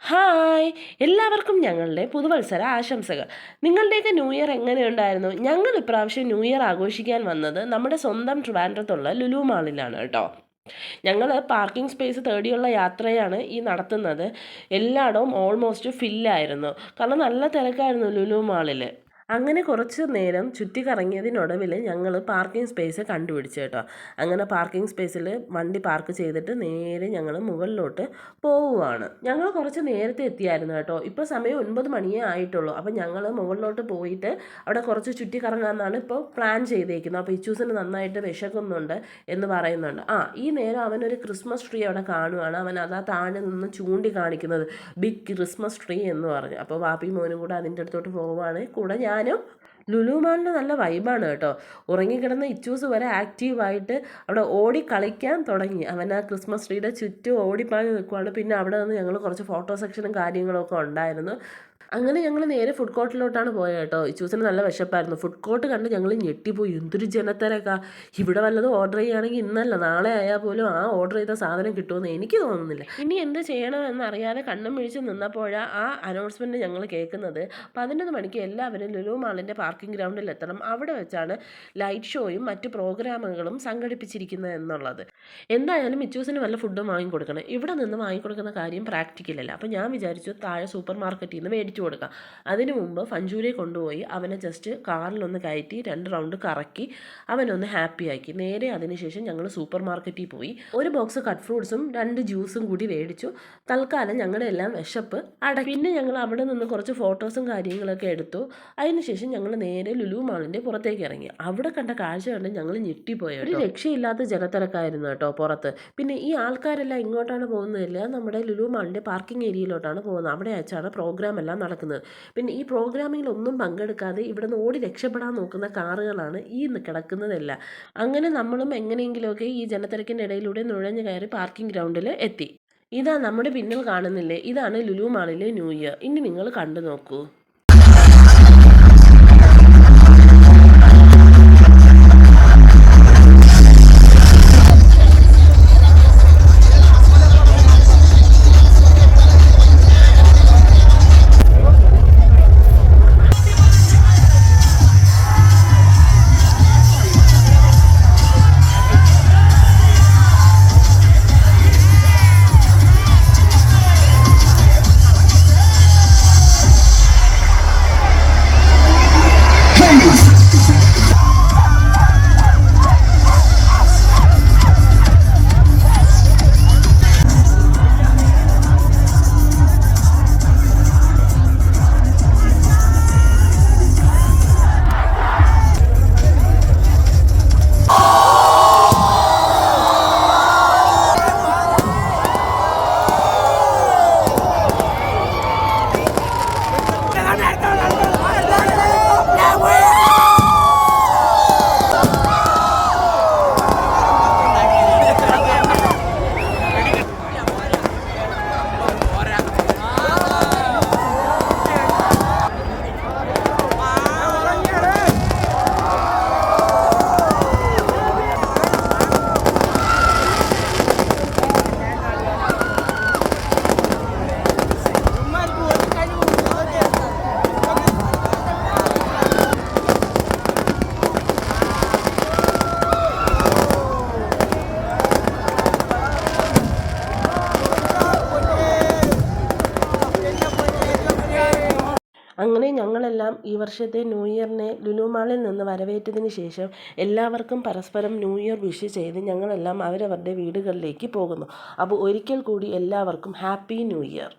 Hi, എല്ലാവർക്കും ഞങ്ങളുടെ പുതുവത്സര ആശംസകൾ. നിങ്ങളുടെയൊക്കെ ന്യൂ ഇയർ എങ്ങനെയുണ്ടായിരുന്നു? ഞങ്ങൾ ഇപ്രാവശ്യം ന്യൂ ഇയർ ആഘോഷിക്കാൻ വന്നത് നമ്മുടെ സ്വന്തം ട്രിവാൻഡ്രത്തുള്ള ലുലു മാളിലാണ് കേട്ടോ. ഞങ്ങൾ പാർക്കിംഗ് സ്പേസ് തേടിയുള്ള യാത്രയാണ് ഈ നടത്തുന്നത്. എല്ലായിടവും ഓൾമോസ്റ്റ് ഫില്ലായിരുന്നു, കാരണം നല്ല തിരക്കായിരുന്നു ലുലു മാളിൽ. അങ്ങനെ കുറച്ച് നേരം ചുറ്റിക്കറങ്ങിയതിനൊടുവിൽ ഞങ്ങൾ പാർക്കിംഗ് സ്പേസ് കണ്ടുപിടിച്ചു കേട്ടോ. അങ്ങനെ പാർക്കിംഗ് സ്പേസിൽ വണ്ടി പാർക്ക് ചെയ്തിട്ട് നേരെ ഞങ്ങൾ മുകളിലോട്ട് പോവുകയാണ്. ഞങ്ങൾ കുറച്ച് നേരത്തെ എത്തിയായിരുന്നു കേട്ടോ. ഇപ്പോൾ സമയം 9 മണിയേ ആയിട്ടുള്ളൂ. അപ്പോൾ ഞങ്ങൾ മുകളിലോട്ട് പോയിട്ട് അവിടെ കുറച്ച് ചുറ്റിക്കറങ്ങാമെന്നാണ് ഇപ്പോൾ പ്ലാൻ ചെയ്തേക്കുന്നത്. അപ്പോൾ ഇച്ചൂസിന് നന്നായിട്ട് വിശക്കുന്നുണ്ട് എന്ന് പറയുന്നുണ്ട്. ഈ നേരം അവനൊരു ക്രിസ്മസ് ട്രീ അവിടെ കാണുകയാണ്. അവൻ അതാ താഴെ നിന്ന് ചൂണ്ടി കാണിക്കുന്നത് ബിഗ് ക്രിസ്മസ് ട്രീ എന്ന് പറഞ്ഞു. അപ്പോൾ വാപ്പി മോനും കൂടെ അതിൻ്റെ അടുത്തോട്ട് പോവുകയാണ്. കൂടെ ഞാനും. ലുലു മാളിന് നല്ല വൈബാണ് കേട്ടോ. ഉറങ്ങിക്കിടന്ന ഇച്ചൂസ് വരെ ആക്റ്റീവായിട്ട് അവിടെ ഓടി കളിക്കാൻ തുടങ്ങി. അവൻ ആ ക്രിസ്മസ് ട്രീയുടെ ചുറ്റും ഓടിപ്പാഞ്ഞ് നിൽക്കുവാണ്. പിന്നെ അവിടെ നിന്ന് ഞങ്ങൾ കുറച്ച് ഫോട്ടോ സെക്ഷനും കാര്യങ്ങളൊക്കെ ഉണ്ടായിരുന്നു. അങ്ങനെ ഞങ്ങൾ നേരെ ഫുഡ് കോർട്ടിലോട്ടാണ് പോയത് കേട്ടോ. ഇച്ചൂസിന് നല്ല വിശപ്പായിരുന്നു. ഫുഡ് കോർട്ട് കണ്ട് ഞങ്ങൾ ഞെട്ടിപ്പോയി. എന്തൊരു ജനത്തിരക്കാ! ഇവിടെ വല്ലതും ഓർഡർ ചെയ്യുകയാണെങ്കിൽ ഇന്നല്ല നാളെ ആയാൽ പോലും ആ ഓർഡർ ചെയ്ത സാധനം കിട്ടുമെന്ന് എനിക്ക് തോന്നുന്നില്ല. ഇനി എന്ത് ചെയ്യണമെന്ന് അറിയാതെ കണ്ണും മിഴിച്ച് നിന്നപ്പോഴാണ് ആ അനൗൺസ്മെൻറ്റ് ഞങ്ങൾ കേൾക്കുന്നത്. 11 മണിക്ക് എല്ലാവരും ലുലു മാളിൻ്റെ പാർക്കിംഗ് ഗ്രൗണ്ടിൽ എത്തണം. അവിടെ വെച്ചാണ് ലൈറ്റ് ഷോയും മറ്റു പ്രോഗ്രാമുകളും സംഘടിപ്പിച്ചിരിക്കുന്നത് എന്നുള്ളത്. എന്തായാലും ഇച്ചൂസിന് വല്ല ഫുഡും വാങ്ങിക്കൊടുക്കണം. ഇവിടെ നിന്ന് വാങ്ങിക്കൊടുക്കുന്ന കാര്യം പ്രാക്ടിക്കലല്ല. അപ്പോൾ ഞാൻ വിചാരിച്ചു താഴെ സൂപ്പർ മാർക്കറ്റിൽ നിന്ന് മേടിച്ചു കൊടുക്കാം. അതിനു മുമ്പ് ഫഞ്ചൂരെ കൊണ്ടുപോയി അവനെ ജസ്റ്റ് കാറിലൊന്ന് കയറ്റി 2 റൗണ്ട് കറക്കി അവനൊന്ന് ഹാപ്പിയാക്കി. നേരെ അതിനുശേഷം ഞങ്ങൾ സൂപ്പർ മാർക്കറ്റിൽ പോയി ഒരു ബോക്സ് കട്ട് ഫ്രൂട്ട്സും 2 ജ്യൂസും കൂടി മേടിച്ചു. തൽക്കാലം ഞങ്ങളുടെ എല്ലാം വിശപ്പ് അടക്കി. പിന്നെ ഞങ്ങൾ അവിടെ നിന്ന് കുറച്ച് ഫോട്ടോസും കാര്യങ്ങളൊക്കെ എടുത്തു. അതിനുശേഷം ഞങ്ങൾ നേരെ ലുലു മാളിൻ്റെ പുറത്തേക്ക് ഇറങ്ങി. അവിടെ കണ്ട കാഴ്ച കണ്ട് ഞങ്ങൾ ഞെട്ടിപ്പോയി. ഒരു രക്ഷയില്ലാത്ത ജനത്തിരക്കായിരുന്നു കേട്ടോ പുറത്ത്. പിന്നെ ഈ ആൾക്കാരെല്ലാം ഇങ്ങോട്ടാണ് പോകുന്നതില്ല, നമ്മുടെ ലുലു മാളിൻ്റെ പാർക്കിംഗ് ഏരിയയിലോട്ടാണ് പോകുന്നത്. അവിടെ വെച്ചാണ് പ്രോഗ്രാം എല്ലാം നടക്കുന്നത്. പിന്നെ ഈ പ്രോഗ്രാമിലൊന്നും പങ്കെടുക്കാതെ ഇവിടെ നിന്ന് ഓടി രക്ഷപ്പെടാൻ നോക്കുന്ന കാറുകളാണ് ഈ കിടക്കുന്നതെല്ലാം. അങ്ങനെ നമ്മളും എങ്ങനെയെങ്കിലുമൊക്കെ ഈ ജനത്തിരക്കിൻ്റെ ഇടയിലൂടെ നുഴഞ്ഞു കയറി പാർക്കിംഗ് ഗ്രൗണ്ടിൽ എത്തി. ഇതാ നമ്മുടെ പിന്നിൽ കാണുന്നില്ലേ, ഇതാണ് ലുലു മാളിലെ ന്യൂ ഇയർ. ഇനി നിങ്ങൾ കണ്ടു നോക്കൂ. അങ്ങനെ ഞങ്ങളെല്ലാം ഈ വർഷത്തെ ന്യൂ ഇയറിനെ ലുലു മാളിൽ നിന്ന് വരവേറ്റതിന് ശേഷം എല്ലാവർക്കും പരസ്പരം ന്യൂ ഇയർ വിഷ് ചെയ്ത് ഞങ്ങളെല്ലാം അവരവരുടെ വീടുകളിലേക്ക് പോകുന്നു. അപ്പോൾ ഒരിക്കൽ കൂടി എല്ലാവർക്കും ഹാപ്പി ന്യൂ ഇയർ.